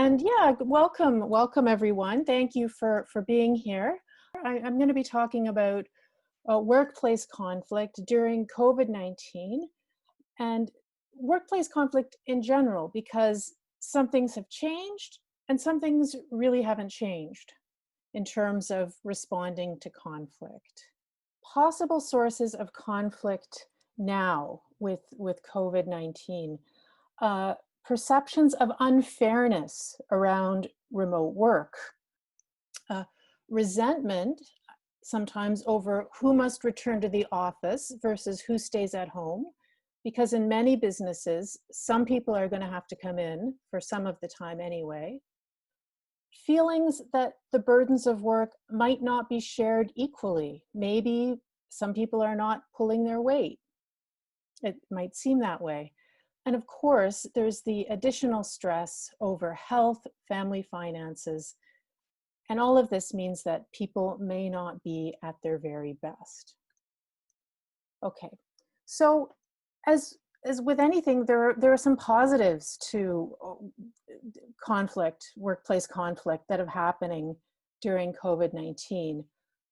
And yeah, welcome everyone. Thank you for being here. I'm going to be talking about workplace conflict during COVID-19 and workplace conflict in general, because some things have changed and some things really haven't changed in terms of responding to conflict. Possible sources of conflict now with COVID-19. Perceptions of unfairness around remote work, uh, resentment sometimes over who must return to the office versus who stays at home, because in many businesses, some people are going to have to come in for some of the time anyway. Feelings that the burdens of work might not be shared equally. Maybe some people are not pulling their weight. It might seem that way. And of course, there's the additional stress over health, family finances, and all of this means that people may not be at their very best. Okay, so as with anything, there are some positives to conflict, workplace conflict that are happening during COVID-19.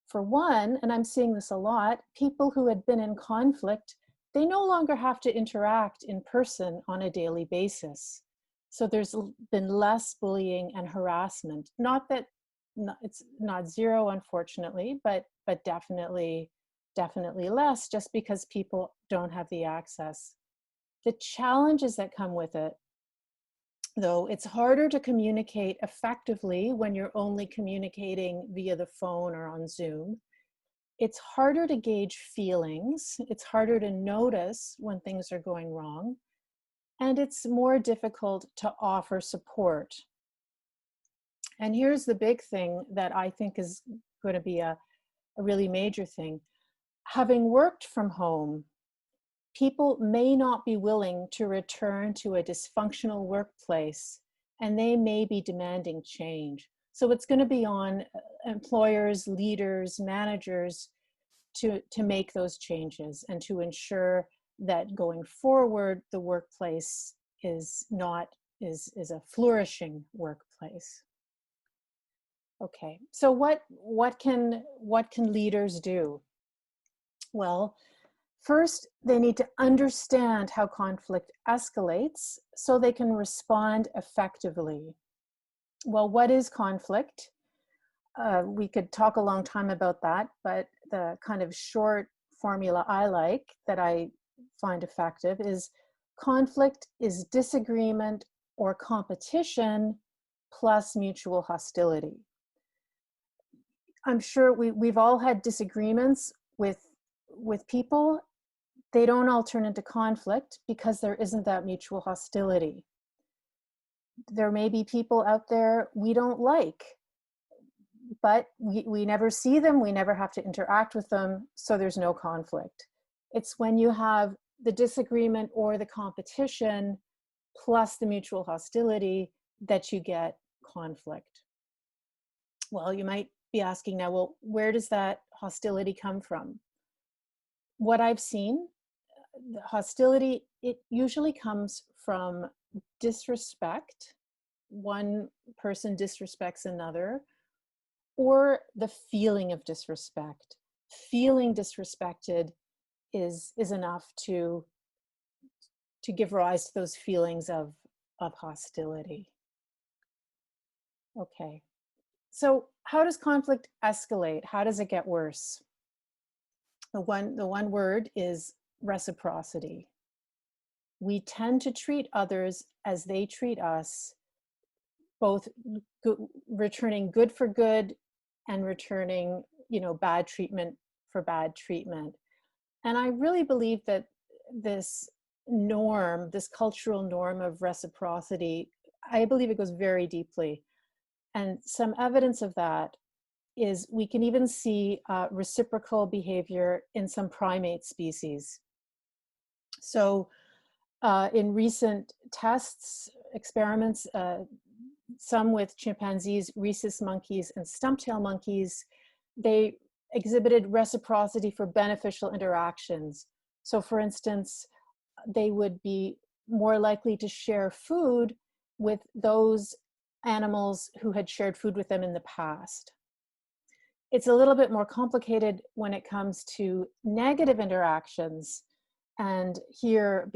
For one, and I'm seeing this a lot, people who had been in conflict, they no longer have to interact in person on a daily basis. So there's been less bullying and harassment. Not that it's not zero, unfortunately, but definitely less, just because people don't have the access. The challenges that come with it, though, it's harder to communicate effectively when you're only communicating via the phone or on Zoom. It's harder to gauge feelings. It's harder to notice when things are going wrong. And it's more difficult to offer support. And here's the big thing that I think is going to be a really major thing. Having worked from home, people may not be willing to return to a dysfunctional workplace, and they may be demanding change. So it's going to be on employers, leaders, managers to make those changes and to ensure that going forward, the workplace is a flourishing workplace. Okay, so what can leaders do? Well, first, they need to understand how conflict escalates so they can respond effectively. Well, what is conflict? We could talk a long time about that, but the kind of short formula I like, that I find effective, is conflict is disagreement or competition plus mutual hostility. I'm sure we've all had disagreements with people. They don't all turn into conflict because there isn't that mutual hostility. There may be people out there we don't like, but we never see them, we never have to interact with them, so there's no conflict. It's when you have the disagreement or the competition plus the mutual hostility that you get conflict. Well, you might be asking now, well, where does that hostility come from? What I've seen, the hostility, it usually comes from disrespect. One person disrespects another, or the feeling of disrespect. Feeling disrespected is enough to give rise to those feelings of hostility. Okay, so how does conflict escalate? How does it get worse? The one word is reciprocity. We tend to treat others as they treat us, both returning good for good and returning, bad treatment for bad treatment. And I really believe that this norm, this cultural norm of reciprocity, I believe it goes very deeply. And some evidence of that is we can even see reciprocal behavior in some primate species. So in recent tests, experiments, some with chimpanzees, rhesus monkeys, and stump-tailed monkeys, they exhibited reciprocity for beneficial interactions. So for instance, they would be more likely to share food with those animals who had shared food with them in the past. It's a little bit more complicated when it comes to negative interactions. And here,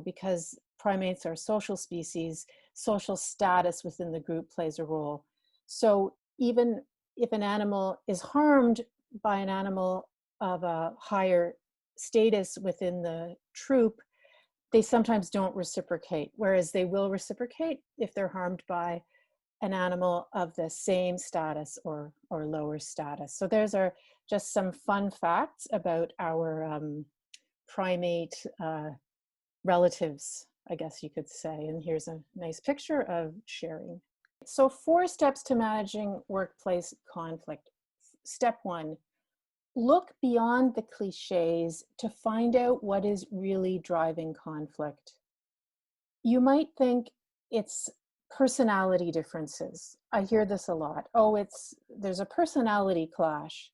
because primates are social species, social status within the group plays a role. So even if an animal is harmed by an animal of a higher status within the troop, they sometimes don't reciprocate, whereas they will reciprocate if they're harmed by an animal of the same status or lower status. So there's just some fun facts about our primate relatives, I guess you could say. And here's a nice picture of sharing. So 4 steps to managing workplace conflict. Step 1, look beyond the cliches to find out what is really driving conflict. You might think it's personality differences. I hear this a lot. Oh, there's a personality clash.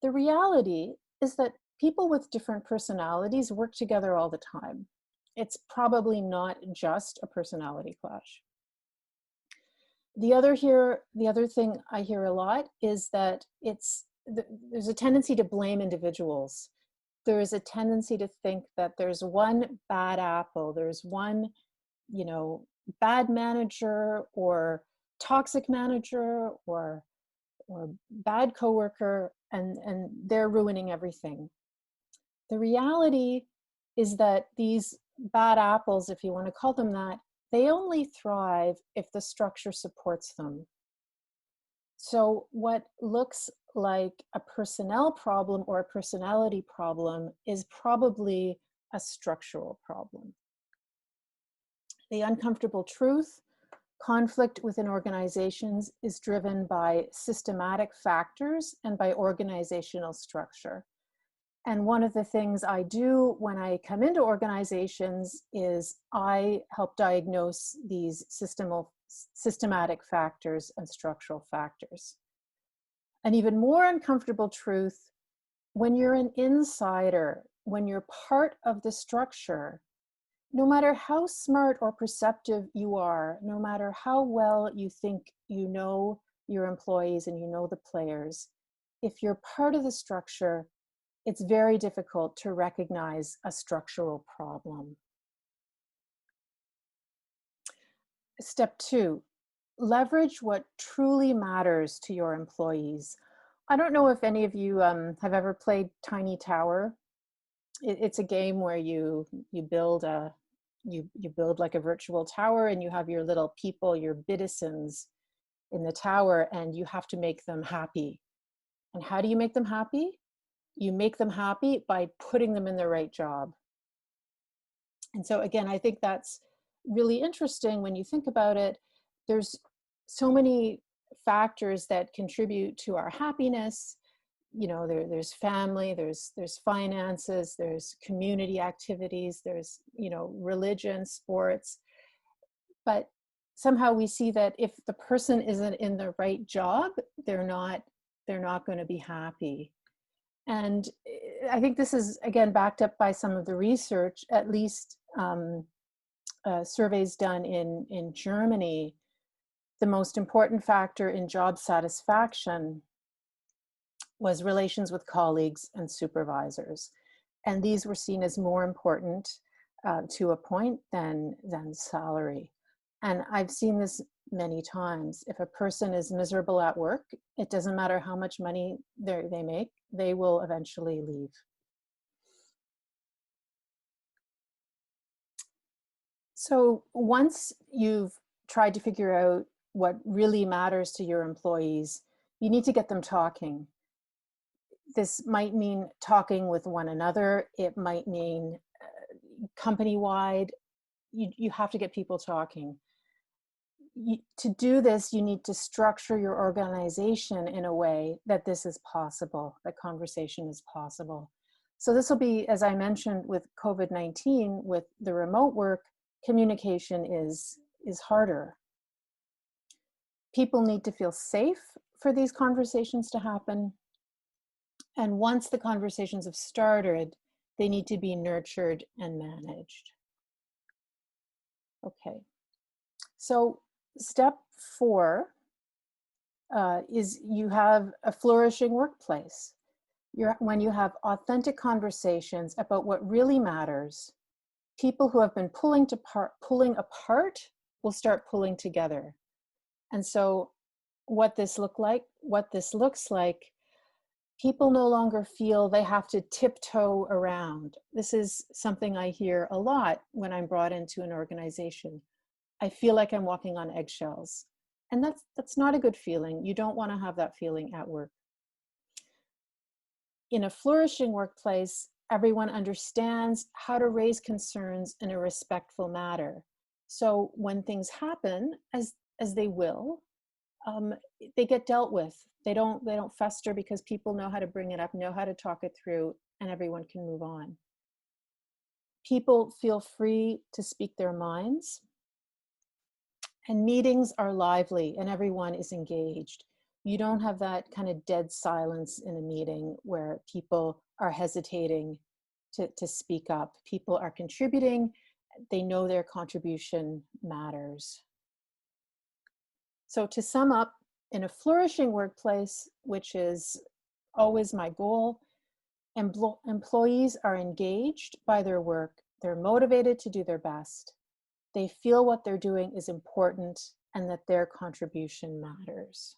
The reality is that people with different personalities work together all the time. It's probably not just a personality clash. The other thing I hear a lot is that there's a tendency to blame individuals. There is a tendency to think that there's one bad apple, there's one, bad manager or toxic manager or bad coworker, and they're ruining everything. The reality is that these bad apples, if you want to call them that, they only thrive if the structure supports them. So what looks like a personnel problem or a personality problem is probably a structural problem. The uncomfortable truth: conflict within organizations is driven by systematic factors and by organizational structure. And one of the things I do when I come into organizations is I help diagnose these systematic factors and structural factors. An even more uncomfortable truth: when you're an insider, when you're part of the structure, no matter how smart or perceptive you are, no matter how well you think you know your employees and you know the players, if you're part of the structure, it's very difficult to recognize a structural problem. Step 2, leverage what truly matters to your employees. I don't know if any of you have ever played Tiny Tower. It's a game where you build you build like a virtual tower, and you have your little people, your citizens in the tower, and you have to make them happy. And how do you make them happy? You make them happy by putting them in the right job. And so again, I think that's really interesting when you think about it. There's so many factors that contribute to our happiness. There's family, there's finances, there's community activities, there's religion, sports. But somehow we see that if the person isn't in the right job, they're not going to be happy. And I think this is, again, backed up by some of the research, at least surveys done in Germany. The most important factor in job satisfaction was relations with colleagues and supervisors. And these were seen as more important to a point than salary. And I've seen this many times. If a person is miserable at work, it doesn't matter how much money they make, they will eventually leave. So once you've tried to figure out what really matters to your employees, you need to get them talking. This might mean talking with one another. It might mean company-wide. You have to get people talking. To do this, you need to structure your organization in a way that this is possible, that conversation is possible. So this will be, as I mentioned, with COVID-19, with the remote work, communication is harder. People need to feel safe for these conversations to happen. And once the conversations have started, they need to be nurtured and managed. Okay, so step 4 is you have a flourishing workplace. When you have authentic conversations about what really matters, people who have been pulling apart will start pulling together. And so what this looks like, people no longer feel they have to tiptoe around. This is something I hear a lot when I'm brought into an organization. I feel like I'm walking on eggshells. And that's not a good feeling. You don't want to have that feeling at work. In a flourishing workplace, everyone understands how to raise concerns in a respectful manner. So when things happen, as they will, they get dealt with. They don't fester because people know how to bring it up, know how to talk it through, and everyone can move on. People feel free to speak their minds, and meetings are lively and everyone is engaged. You don't have that kind of dead silence in a meeting where people are hesitating to speak up. People are contributing. They know their contribution matters. So to sum up, in a flourishing workplace, which is always my goal, employees are engaged by their work. They're motivated to do their best. They feel what they're doing is important and that their contribution matters.